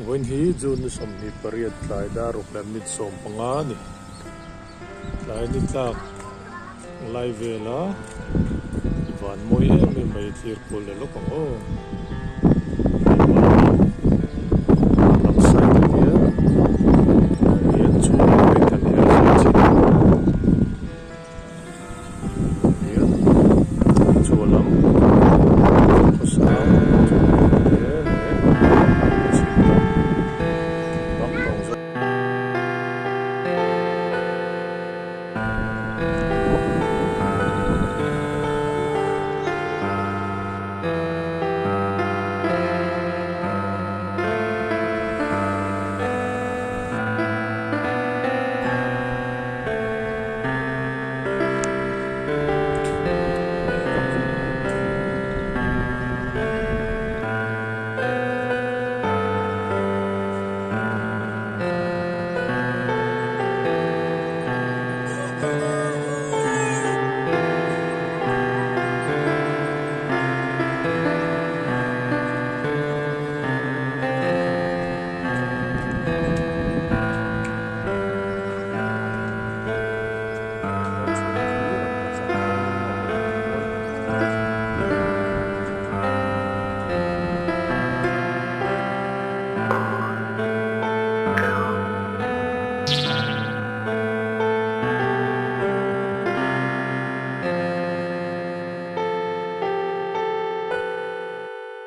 when he June som ni pariat lai daruk lam nit som pangani lai ni tlak lai vela van moi me mai thir kul lo ko o lam sai dia dia chu mai kan dia chi dia chu lam ko sa